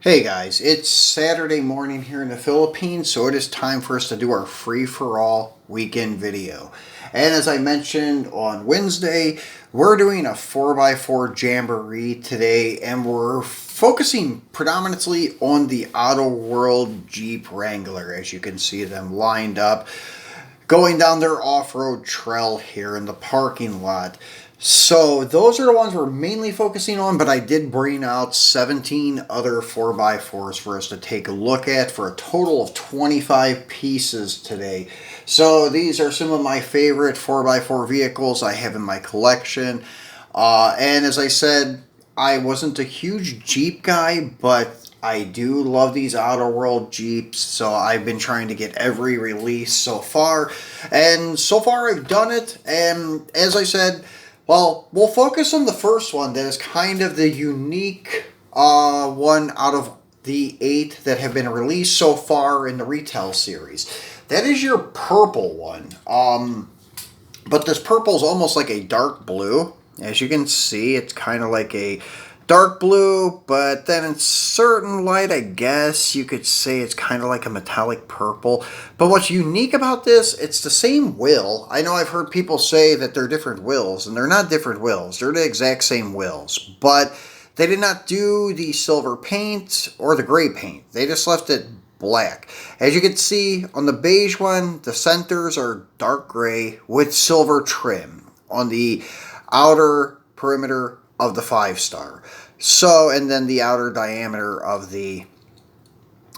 Hey guys, it's Saturday morning here in the Philippines, so it is time for us to do our free-for-all weekend video. And as I mentioned on Wednesday, we're doing a 4x4 Jamboree today, and we're focusing predominantly on the Autoworld Jeep Wrangler, as you can see them lined up, going down their off-road trail here in the parking lot. So those are the ones we're mainly focusing on, but I did bring out 17 other 4x4s for us to take a look at for a total of 25 pieces today. So these are some of my favorite 4x4 vehicles I have in my collection. And as I said, I wasn't a huge Jeep guy, but I do love these Autoworld Jeeps, so I've been trying to get every release so far. And so far I've done it, and as I said, well, we'll focus on the first one that is kind of the unique one out of the 8 that have been released so far in the retail series. That is your purple one. But this purple is almost like a dark blue. As you can see, it's kind of like a dark blue, but then in certain light, I guess you could say it's kind of like a metallic purple. But what's unique about this, it's the same wheel. I know I've heard people say that they're different wheels, and they're not different wheels. They're the exact same wheels, but they did not do the silver paint or the gray paint. They just left it black. As you can see on the beige one, the centers are dark gray with silver trim on the outer perimeter of the 5-star. So, and then the outer diameter of the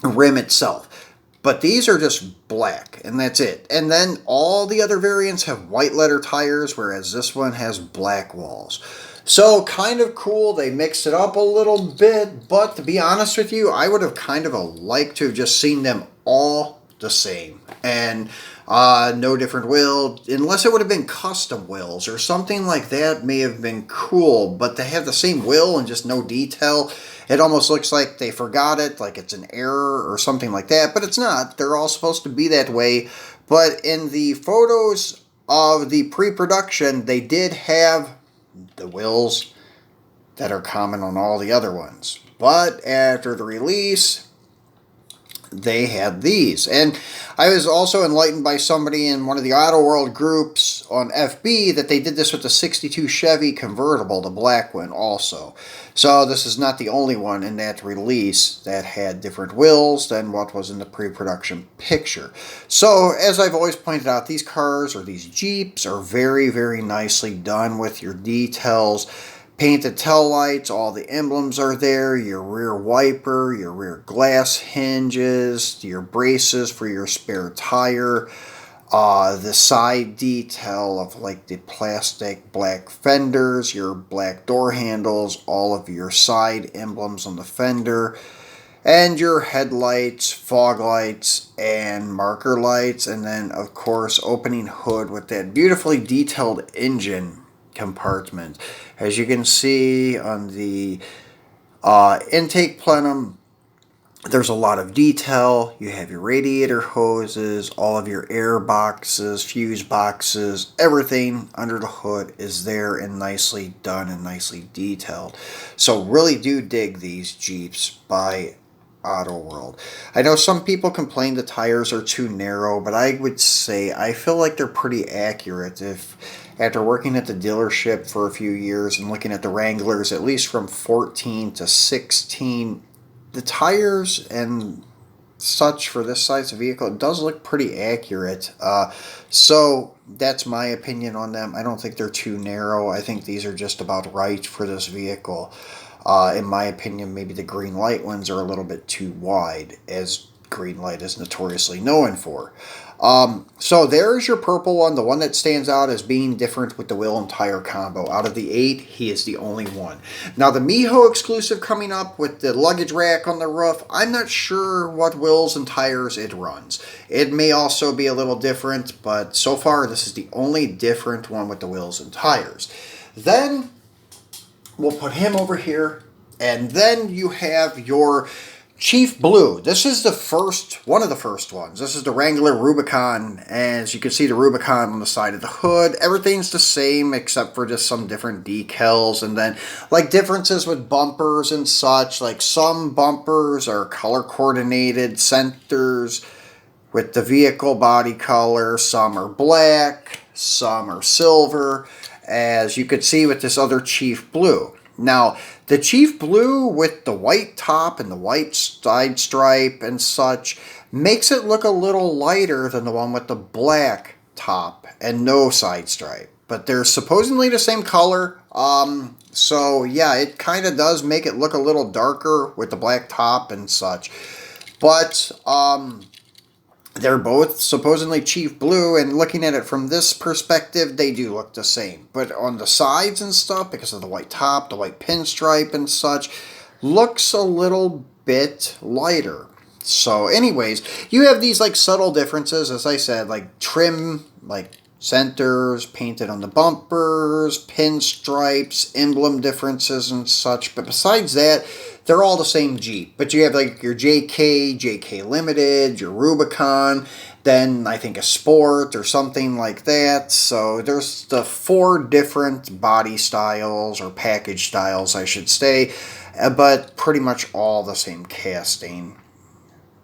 rim itself. But these are just black, and that's it. And then all the other variants have white letter tires, whereas this one has black walls. So, kind of cool. They mixed it up a little bit, but to be honest with you, I would have kind of liked to have just seen them all the same. And no different wheel, unless it would have been custom wheels or something like that may have been cool, but to have the same wheel and just no detail, it almost looks like they forgot it, like it's an error or something like that, but it's not. They're all supposed to be that way, but in the photos of the pre-production, they did have the wheels that are common on all the other ones. But after the release, they had these. And I was also enlightened by somebody in one of the Autoworld groups on FB that they did this with the 62 Chevy convertible, the black one also. So this is not the only one in that release that had different wheels than what was in the pre-production picture. So as I've always pointed out, these cars or these Jeeps are very, very nicely done with your details. Painted tail lights, all the emblems are there, your rear wiper, your rear glass hinges, your braces for your spare tire, the side detail of like the plastic black fenders, your black door handles, all of your side emblems on the fender, and your headlights, fog lights, and marker lights, and then of course opening hood with that beautifully detailed engine compartment. As you can see on the intake plenum, there's a lot of detail. You have your radiator hoses, all of your air boxes, fuse boxes, everything under the hood is there and nicely done and nicely detailed. So really do dig these Jeeps by Autoworld. I know some people complain the tires are too narrow, but I would say I feel like they're pretty accurate. If after working at the dealership for a few years and looking at the Wranglers, at least from 14 to 16, the tires and such for this size of vehicle, it does look pretty accurate. So that's my opinion on them. I don't think they're too narrow. I think these are just about right for this vehicle. In my opinion, maybe the Greenlight ones are a little bit too wide, as Greenlight is notoriously known for. So there's your purple one, the one that stands out as being different with the wheel and tire combo. Out of the 8, he is the only one. Now the Miho exclusive coming up with the luggage rack on the roof, I'm not sure what wheels and tires it runs. It may also be a little different, but so far this is the only different one with the wheels and tires. Then we'll put him over here, and then you have your Chief Blue. This is one of the first ones. This is the Wrangler Rubicon. As you can see, the Rubicon on the side of the hood. Everything's the same except for just some different decals. And then like differences with bumpers and such. Like some bumpers are color coordinated centers with the vehicle body color. Some are black. Some are silver. As you could see with this other Chief Blue. Now, the Chief Blue with the white top and the white side stripe and such makes it look a little lighter than the one with the black top and no side stripe. But they're supposedly the same color. So yeah, it kind of does make it look a little darker with the black top and such. But they're both supposedly Chief Blue, and looking at it from this perspective, they do look the same. But on the sides and stuff, because of the white top, the white pinstripe and such, looks a little bit lighter. So anyways, you have these like subtle differences, as I said, like trim, like centers, painted on the bumpers, pinstripes, emblem differences and such. But besides that, they're all the same Jeep. But you have like your JK Limited, your Rubicon, then I think a Sport or something like that. So there's the 4 different body styles, or package styles I should say, but pretty much all the same casting.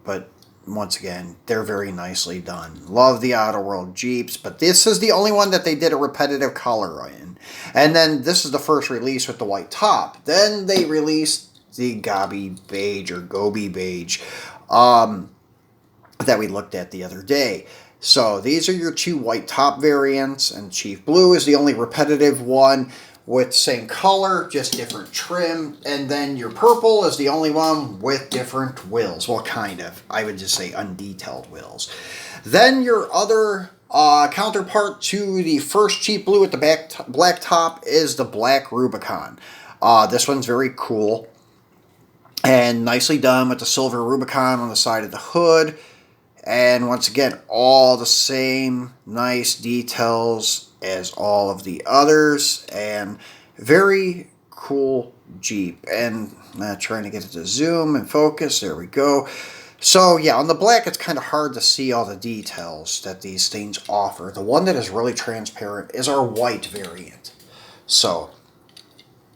But once again, they're very nicely done. Love the Autoworld Jeeps, but this is the only one that they did a repetitive color in. And then this is the first release with the white top. Then they released the Gobi beige or Gobi beige that we looked at the other day. So these are your 2 white top variants, and Chief Blue is the only repetitive one with same color, just different trim. And then your purple is the only one with different wheels. Well, kind of. I would just say undetailed wheels. Then your other counterpart to the first Chief Blue with the black top is the black Rubicon. This one's very cool and nicely done with the silver Rubicon on the side of the hood. And once again, all the same nice details as all of the others. And very cool Jeep. And trying to get it to zoom and focus. There we go. So yeah, on the black, it's kind of hard to see all the details that these things offer. The one that is really transparent is our white variant. So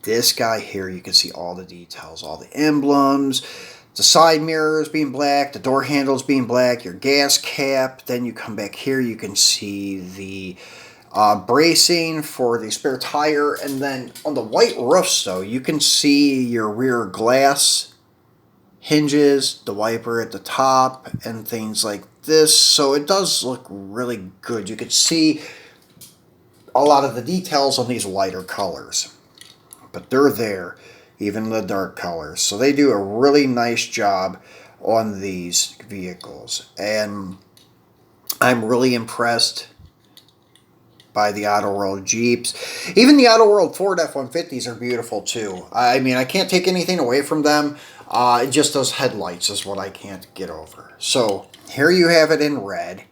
this guy here, you can see all the details, all the emblems, the side mirrors being black, the door handles being black, your gas cap. Then you come back here, you can see the bracing for the spare tire. And then on the white roofs, though, you can see your rear glass hinges, the wiper at the top, and things like this. So it does look really good. You can see a lot of the details on these lighter colors. But they're there, even the dark colors. So they do a really nice job on these vehicles. And I'm really impressed by the Autoworld Jeeps. Even the Autoworld Ford F-150s are beautiful too. I mean, I can't take anything away from them. Just those headlights is what I can't get over. So here you have it in red.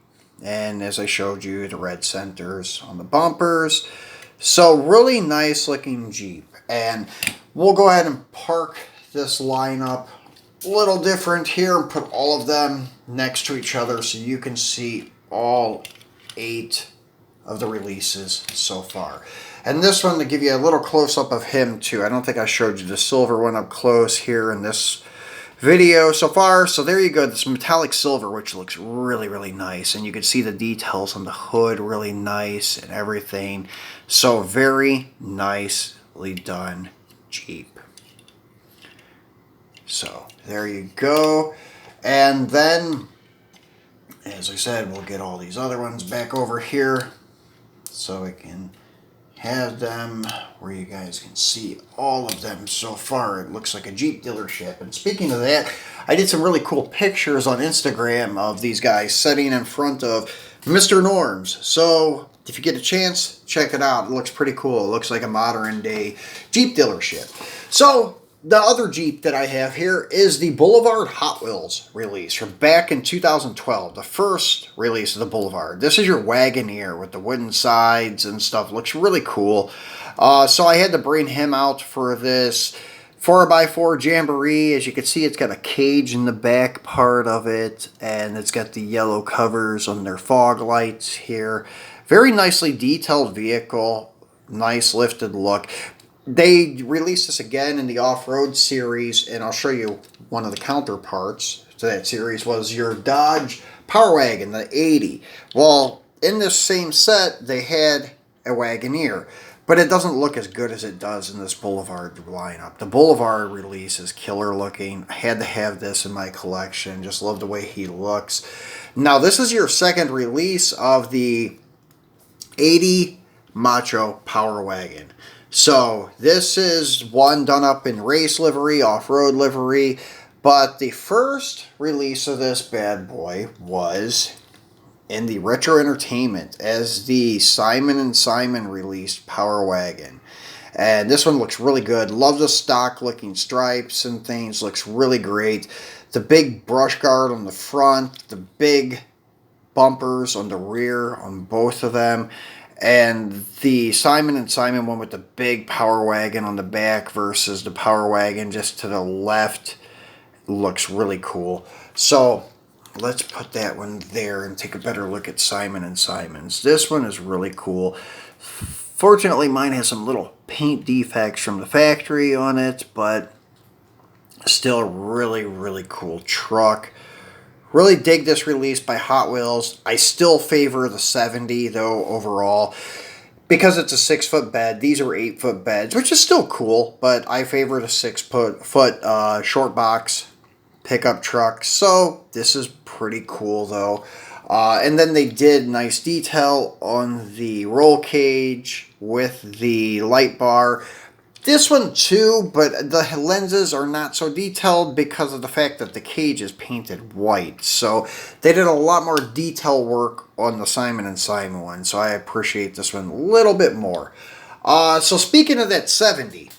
And as I showed you, the red centers on the bumpers. So really nice looking Jeep. And we'll go ahead and park this lineup a little different here and put all of them next to each other so you can see all 8 of the releases so far. And this one, to give you a little close-up of him too. I don't think I showed you the silver one up close here in this video so far. So there you go, this metallic silver, which looks really, really nice. And you can see the details on the hood, really nice and everything. So very nicely done Jeep. So there you go. And then, as I said, we'll get all these other ones back over here so we can have them where you guys can see all of them so far. It looks like a Jeep dealership. And speaking of that, I did some really cool pictures on Instagram of these guys sitting in front of Mr. Norm's. So if you get a chance, check it out. It looks pretty cool. It looks like a modern day Jeep dealership. So the other Jeep that I have here is the Boulevard Hot Wheels release from back in 2012. The first release of the Boulevard. This is your Wagoneer with the wooden sides and stuff. Looks really cool. So I had to bring him out for this 4x4 Jamboree. As you can see, it's got a cage in the back part of it, and it's got the yellow covers on their fog lights here. Very nicely detailed vehicle, nice lifted look. They released this again in the Off-Road series, and I'll show you one of the counterparts to that series was your Dodge Power Wagon, the 80. Well, in this same set, they had a Wagoneer, but it doesn't look as good as it does in this Boulevard lineup. The Boulevard release is killer looking. I had to have this in my collection. Just love the way he looks. Now, this is your second release of the 80 Macho Power Wagon. So this is one done up in race livery, off-road livery, but the first release of this bad boy was in the Retro Entertainment as the Simon & Simon released Power Wagon. And this one looks really good. Love the stock looking stripes and things. Looks really great. The big brush guard on the front, the big bumpers on the rear on both of them. And the Simon & Simon one with the big Power Wagon on the back versus the Power Wagon just to the left looks really cool. So let's put that one there and take a better look at Simon & Simon's. This one is really cool. Fortunately, mine has some little paint defects from the factory on it, but still a really, really cool truck. Really dig this release by Hot Wheels. I still favor the 70 though overall because it's a 6-foot bed. These are 8-foot beds, which is still cool, but I favor the 6-foot short box pickup truck. So this is pretty cool though. And then they did nice detail on the roll cage with the light bar. This one too, but the lenses are not so detailed because of the fact that the cage is painted white. So they did a lot more detail work on the Simon & Simon one, so I appreciate this one a little bit more. So speaking of that 70,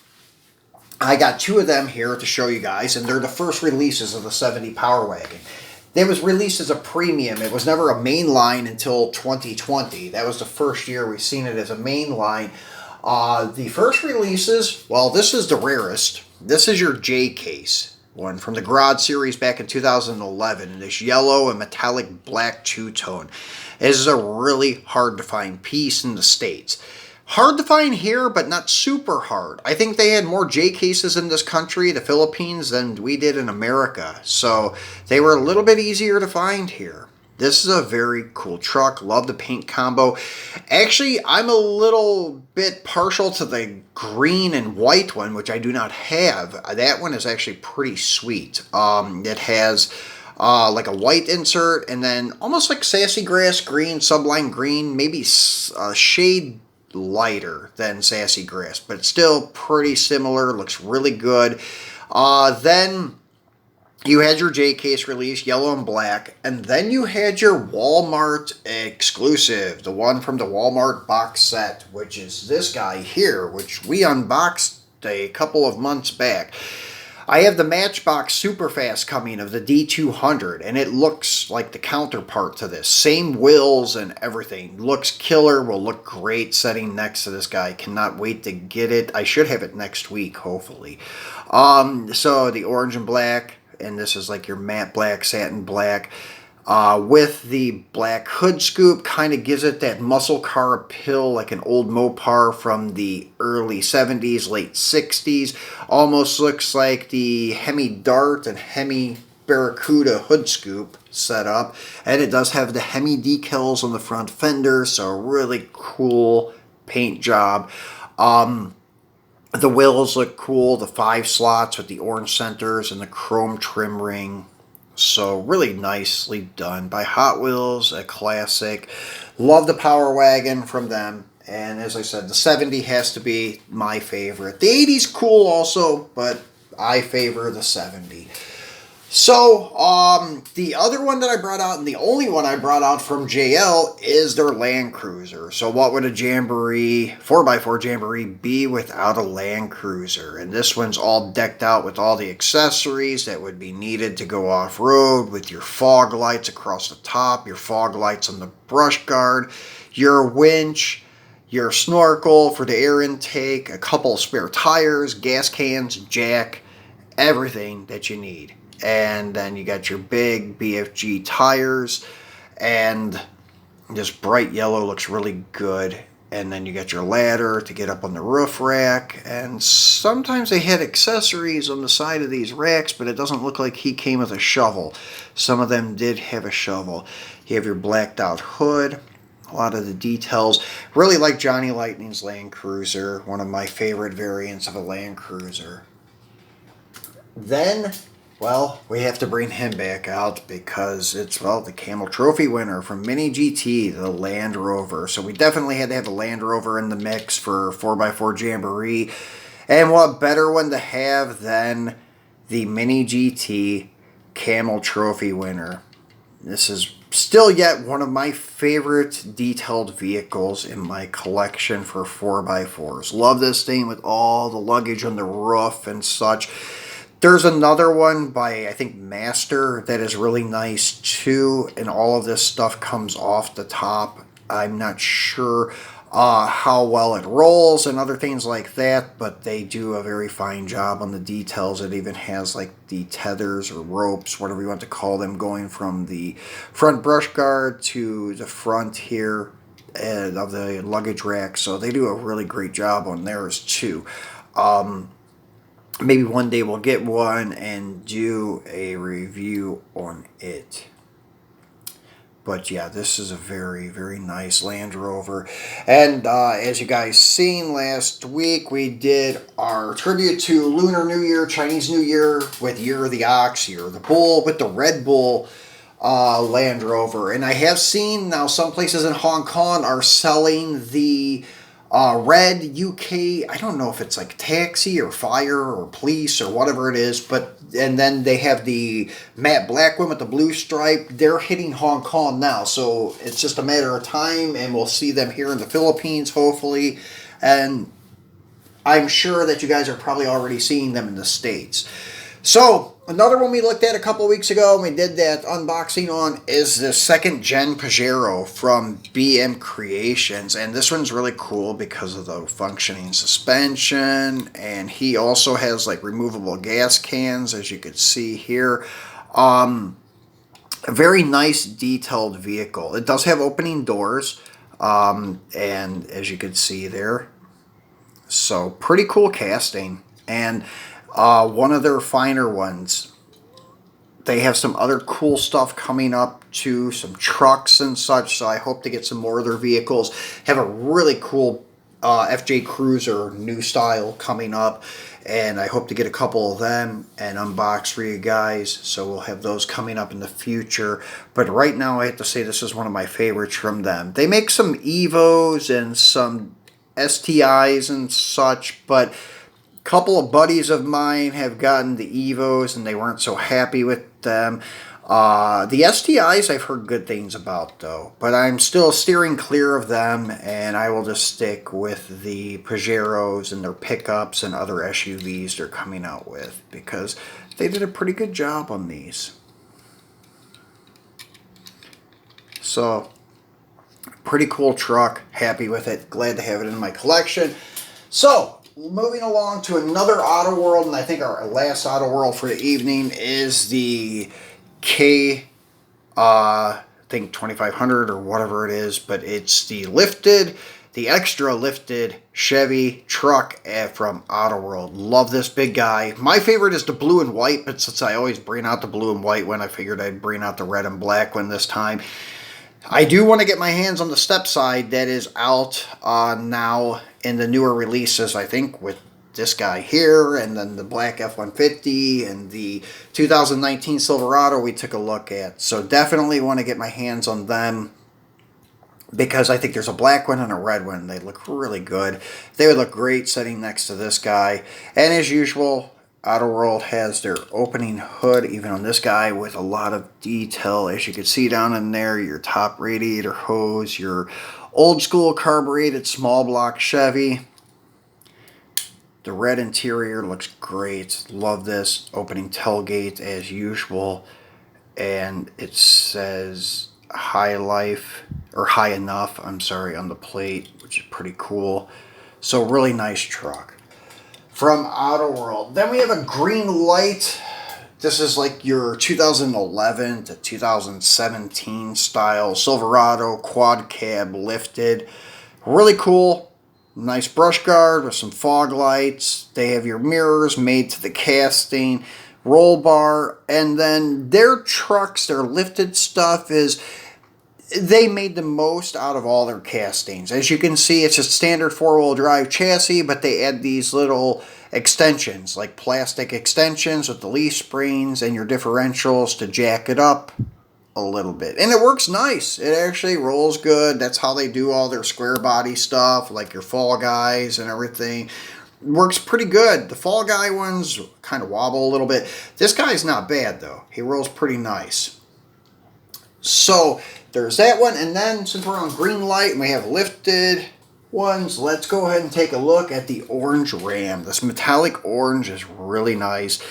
I got two of them here to show you guys, and they're the first releases of the 70 Power Wagon. It was released as a premium. It was never a main line until 2020. That was the first year we've seen it as a main line. The first releases, well, this is the rarest. This is your J case one from the Garage series back in 2011 in this yellow and metallic black two-tone. This is a really hard to find piece in the States. Hard to find here, but not super hard. I think they had more J cases in this country, the Philippines, than we did in America. So they were a little bit easier to find here. This is a very cool truck. Love the paint combo. Actually, I'm a little bit partial to the green and white one, which I do not have. That one is actually pretty sweet. It has like a white insert and then almost like Sassy Grass green, Sublime green, maybe a shade lighter than Sassy Grass, but still pretty similar. Looks really good. Then you had your J case release, yellow and black, and then you had your Walmart exclusive, the one from the Walmart box set, which is this guy here, which we unboxed a couple of months back. I have the Matchbox Superfast coming of the D200, and it looks like the counterpart to this. Same wheels and everything. Looks killer, will look great sitting next to this guy. Cannot wait to get it. I should have it next week, hopefully. So the orange and black, and this is like your matte black, satin black, with the black hood scoop. Kind of gives it that muscle car appeal, like an old Mopar from the early 70s, late 60s. Almost looks like the Hemi Dart and Hemi Barracuda hood scoop setup. And it does have the Hemi decals on the front fender, so really cool paint job. The wheels look cool, the 5 slots with the orange centers and the chrome trim ring. So really nicely done by Hot Wheels, a classic. Love the Power Wagon from them. And as I said, the 70 has to be my favorite. The 80's cool also, but I favor the 70. So, the other one that I brought out, and the only one I brought out from JL, is their Land Cruiser. So what would a Jamboree, 4x4 Jamboree be without a Land Cruiser? And this one's all decked out with all the accessories that would be needed to go off-road, with your fog lights across the top, your fog lights on the brush guard, your winch, your snorkel for the air intake, a couple spare tires, gas cans, jack, everything that you need. And then you got your big BFG tires, and this bright yellow looks really good. And then you got your ladder to get up on the roof rack, and sometimes they had accessories on the side of these racks, but it doesn't look like he came with a shovel. Some of them did have a shovel. You have your blacked out hood, a lot of the details. Really like Johnny Lightning's Land Cruiser, one of my favorite variants of a Land Cruiser. Then, well, we have to bring him back out because it's, well, the Camel Trophy winner from Mini GT, the Land Rover. So we definitely had to have the Land Rover in the mix for 4x4 Jamboree. And what better one to have than the Mini GT Camel Trophy winner. This is still yet one of my favorite detailed vehicles in my collection for 4x4s. Love this thing with all the luggage on the roof and such. There's another one by, I think, Master that is really nice too, and all of this stuff comes off the top. I'm not sure how well it rolls and other things like that, but they do a very fine job on the details. It even has like the tethers or ropes, whatever you want to call them, going from the front brush guard to the front here of the luggage rack. So they do a really great job on theirs too. Maybe one day we'll get one and do a review on it. But yeah, this is a very, very nice Land Rover. And as you guys seen last week, we did our tribute to Lunar New Year, Chinese New Year, with Year of the Ox, Year of the Bull, with the Red Bull Land Rover. And I have seen now some places in Hong Kong are selling the red UK, I don't know if it's like taxi or fire or police or whatever it is, but, and then they have the matte black one with the blue stripe. They're hitting Hong Kong now, so it's just a matter of time, and we'll see them here in the Philippines, hopefully. And I'm sure that you guys are probably already seeing them in the States. So, another one we looked at a couple weeks ago, and we did that unboxing on, is the second gen Pajero from BM Creations. And this one's really cool because of the functioning suspension, and he also has like removable gas cans, as you can see here. A very nice detailed vehicle. It does have opening doors, and as you can see there, so pretty cool casting. And one of their finer ones. They have some other cool stuff coming up too, some trucks and such, so I hope to get some more of their vehicles. Have a really cool FJ Cruiser new style coming up, and I hope to get a couple of them and unbox for you guys, so we'll have those coming up in the future. But right now I have to say this is one of my favorites from them. They make some Evos and some STIs and such, but couple of buddies of mine have gotten the Evos and they weren't so happy with them. The STIs I've heard good things about though, but I'm still steering clear of them, and I will just stick with the Pajeros and their pickups and other SUVs they're coming out with, because they did a pretty good job on these. So, pretty cool truck, happy with it, glad to have it in my collection. So, moving along to another Autoworld, and I think our last Autoworld for the evening is the I think 2500 or whatever it is, but it's the extra lifted Chevy truck from Autoworld. Love this big guy. My favorite is the blue and white, but since I always bring out the blue and white one, I figured I'd bring out the red and black one this time. I do want to get my hands on the step side that is out now in the newer releases, I think, with this guy here, and then the black F-150 and the 2019 Silverado we took a look at. So definitely want to get my hands on them, because I think there's a black one and a red one. They look really good. They would look great sitting next to this guy. And as usual, Autoworld has their opening hood, even on this guy, with a lot of detail. As you can see down in there, your top radiator hose, your old school carbureted small block Chevy. The red interior looks great. Love this. Opening tailgate as usual. And it says High Life or high enough, I'm sorry, on the plate, which is pretty cool. So really nice truck. From Autoworld. Then we have a Greenlight. This is like your 2011 to 2017 style Silverado quad cab lifted. Really cool. Nice brush guard with some fog lights. They have your mirrors made to the casting, roll bar, and then their trucks, their lifted stuff is, they made the most out of all their castings. As you can see, it's a standard four-wheel drive chassis, but they add these little extensions, like plastic extensions with the leaf springs and your differentials to jack it up a little bit. And it works nice. It actually rolls good. That's how they do all their square body stuff, like your Fall Guys and everything. Works pretty good. The Fall Guy ones kind of wobble a little bit. This guy's not bad, though. He rolls pretty nice. So there's that one. And then since we're on Greenlight and we have lifted ones, let's go ahead and take a look at the orange Ram. This metallic orange is really nice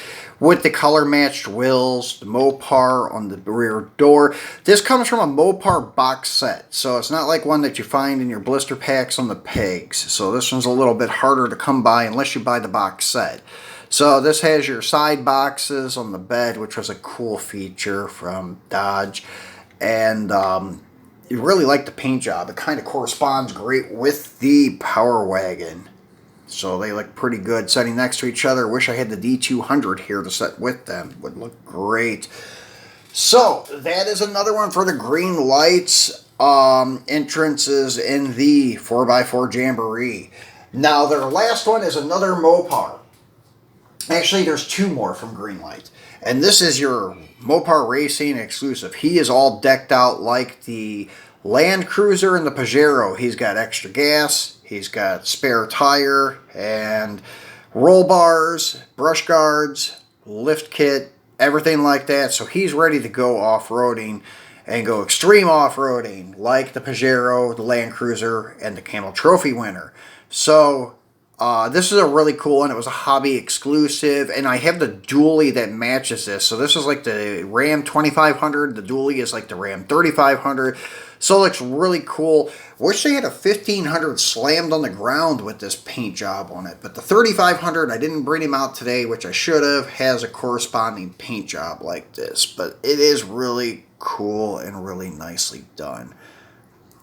with the color matched wheels, the Mopar on the rear door. This comes from a Mopar box set, so it's not like one that you find in your blister packs on the pegs. So this one's a little bit harder to come by unless you buy the box set. So this has your side boxes on the bed, which was a cool feature from Dodge. And you really like the paint job. It kind of corresponds great with the Power Wagon. So they look pretty good setting next to each other. Wish I had the D200 here to set with them. Would look great. So that is another one for the Greenlights entrances in the 4x4 Jamboree. Now their last one is another Mopar. Actually, there's two more from Greenlight. And this is your Mopar Racing exclusive. He is all decked out like the Land Cruiser and the Pajero. He's got extra gas. He's got spare tire and roll bars, brush guards, lift kit, everything like that. So he's ready to go off-roading and go extreme off-roading like the Pajero, the Land Cruiser, and the Camel Trophy winner. So this is a really cool one. It was a hobby exclusive, and I have the dually that matches this. So this is like the Ram 2500. The dually is like the Ram 3500. So it looks really cool. Wish they had a 1500 slammed on the ground with this paint job on it. But the 3500, I didn't bring him out today, which I should have, has a corresponding paint job like this. But it is really cool and really nicely done.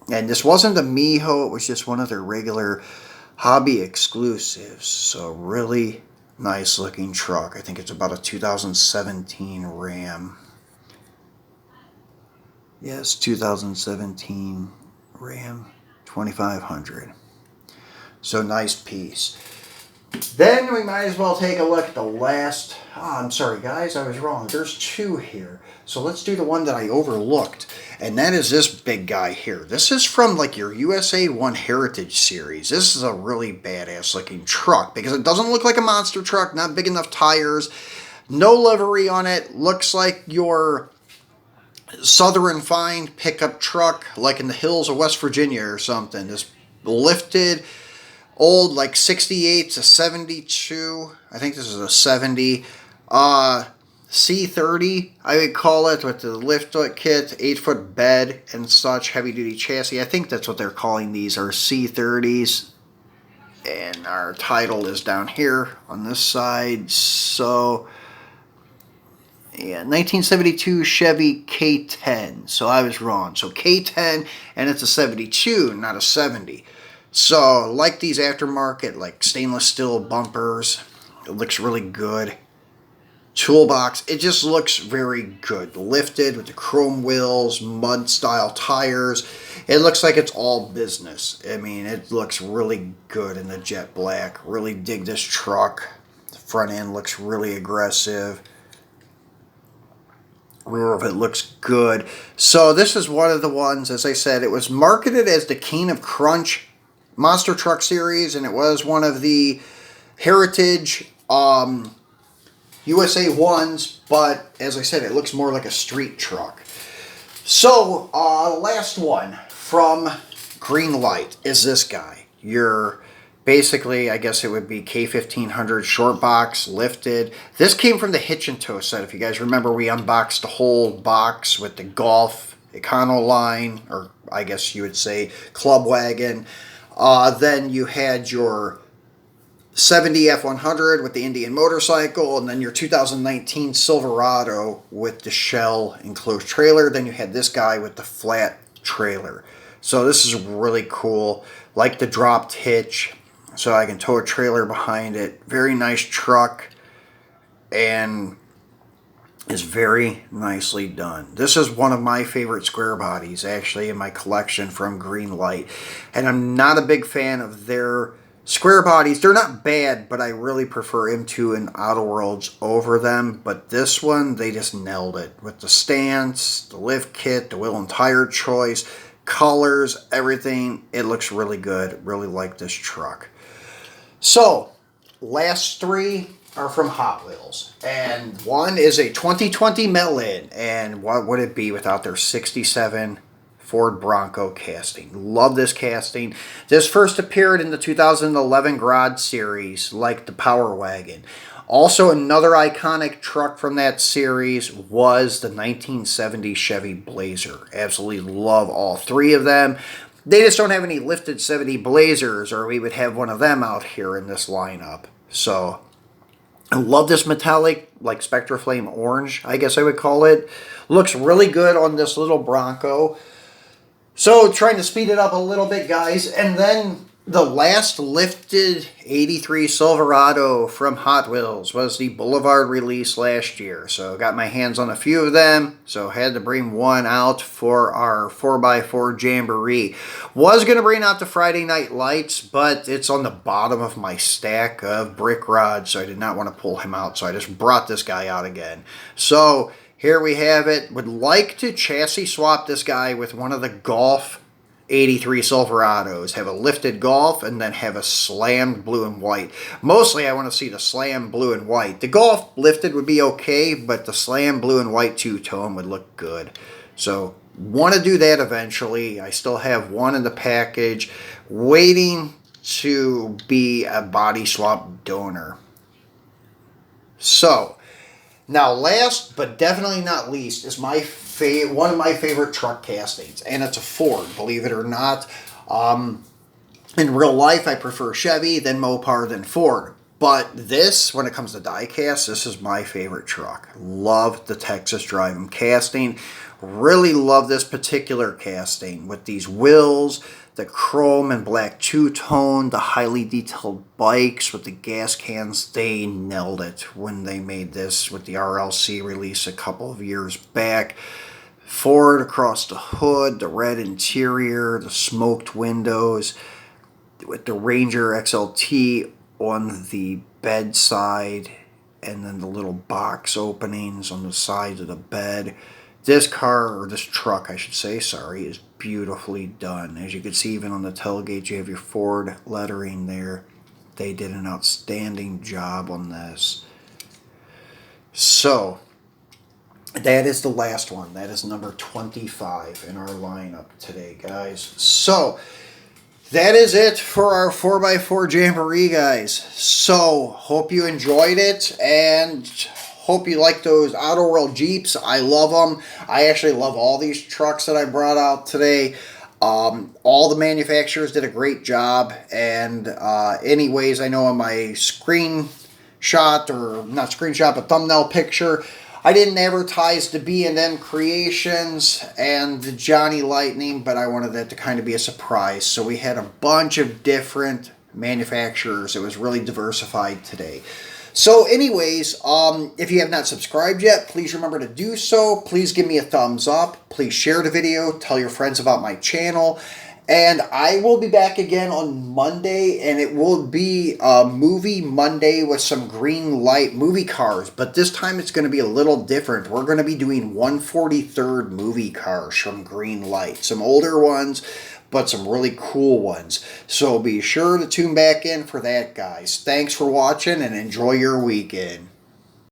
And this wasn't a Miho. It was just one of their regular hobby exclusives. So really nice looking truck. I think it's about a 2017 Ram. Yes, 2017 Ram 2500. So nice piece. Then we might as well take a look at the last. I'm sorry guys, I was wrong. There's two here. So let's do the one that I overlooked. And that is this big guy here. This is from like your USA 1 Heritage series. This is a really badass looking truck because it doesn't look like a monster truck, not big enough tires, no livery on it. Looks like your Southern Fine pickup truck like in the hills of West Virginia or something. This lifted old like 68 to 72. I think this is a 70. C30, I would call it, with the lift kit, 8-foot bed and such, heavy-duty chassis. I think that's what they're calling these, are C30s. And our title is down here on this side. So, yeah, 1972 Chevy K10. So I was wrong. So K10, and it's a 72, not a 70. So, like these aftermarket, like stainless steel bumpers, it looks really good. Toolbox, it just looks very good. Lifted with the chrome wheels, mud style tires. It looks like it's all business. I mean, it looks really good in the jet black. Really dig this truck. The front end looks really aggressive. Rear of it looks good. So this is one of the ones, as I said, it was marketed as the King of Crunch Monster Truck Series, and it was one of the Heritage USA 1s, but as I said, it looks more like a street truck. So, last one from Greenlight is this guy. Your, basically, I guess it would be K1500 short box, lifted. This came from the Hitch and Tow set. If you guys remember, we unboxed the whole box with the Golf Econoline, or I guess you would say Club Wagon. Then you had your 70 F100 with the Indian motorcycle, and then your 2019 Silverado with the shell enclosed trailer. Then you had this guy with the flat trailer. So this is really cool. Like the dropped hitch, so I can tow a trailer behind it. Very nice truck, and is very nicely done. This is one of my favorite square bodies actually in my collection from Greenlight, and I'm not a big fan of their square bodies. They're not bad, but I really prefer M2 and Autoworlds over them. But this one, they just nailed it with the stance, the lift kit, the wheel and tire choice, colors, everything. It looks really good. Really like this truck. So last three are from Hot Wheels, and one is a 2020 Melon, and what would it be without their 67 Ford Bronco casting? Love this casting. This first appeared in the 2011 Garage series, like the Power Wagon. Also, another iconic truck from that series was the 1970 Chevy Blazer. Absolutely love all three of them. They just don't have any lifted 70 Blazers, or we would have one of them out here in this lineup. So I love this metallic, like Spectra Flame orange, I guess I would call it. Looks really good on this little Bronco. So trying to speed it up a little bit, guys. And then the last lifted 83 Silverado from Hot Wheels was the Boulevard release last year. So got my hands on a few of them. So had to bring one out for our 4x4 Jamboree. Was going to bring out the Friday Night Lights, but it's on the bottom of my stack of brick rods, so I did not want to pull him out. So I just brought this guy out again. So here we have it. Would like to chassis swap this guy with one of the Golf 83 Silverados. Have a lifted Golf and then have a slammed blue and white. Mostly I want to see the slam blue and white. The Golf lifted would be okay, but the slam blue and white two-tone would look good. So want to do that eventually. I still have one in the package waiting to be a body swap donor. So now, last but definitely not least is one of my favorite truck castings, and it's a Ford, believe it or not. In real life, I prefer Chevy, then Mopar, then Ford. But this, when it comes to die cast, this is my favorite truck. Love the Texas Drive-In casting. Really love this particular casting with these wheels, the chrome and black two-tone, the highly detailed bikes with the gas cans. They nailed it when they made this with the RLC release a couple of years back. Ford across the hood, the red interior, the smoked windows, with the Ranger XLT on the bedside, and then the little box openings on the sides of the bed. This car, or this truck I should say, sorry, is beautifully done. As you can see, even on the tailgate, you have your Ford lettering there. They did an outstanding job on this. So that is the last one. That is number 25 in our lineup today, guys. So that is it for our 4x4 Jamboree, guys. So hope you enjoyed it, and hope you like those Autoworld Jeeps. I love them. I actually love all these trucks that I brought out today. All the manufacturers did a great job. And anyways, I know on my screenshot, or not screenshot, but thumbnail picture, I didn't advertise the B&M Creations and the Johnny Lightning, but I wanted that to kind of be a surprise. So we had a bunch of different manufacturers. It was really diversified today. So anyways, if you have not subscribed yet, please remember to do so. Please give me a thumbs up. Please share the video. Tell your friends about my channel. And I will be back again on Monday, and it will be a movie Monday with some Greenlight movie cars. But this time it's going to be a little different. We're going to be doing 143rd movie cars from Greenlight. Some older ones, but some really cool ones. So be sure to tune back in for that, guys. Thanks for watching, and enjoy your weekend.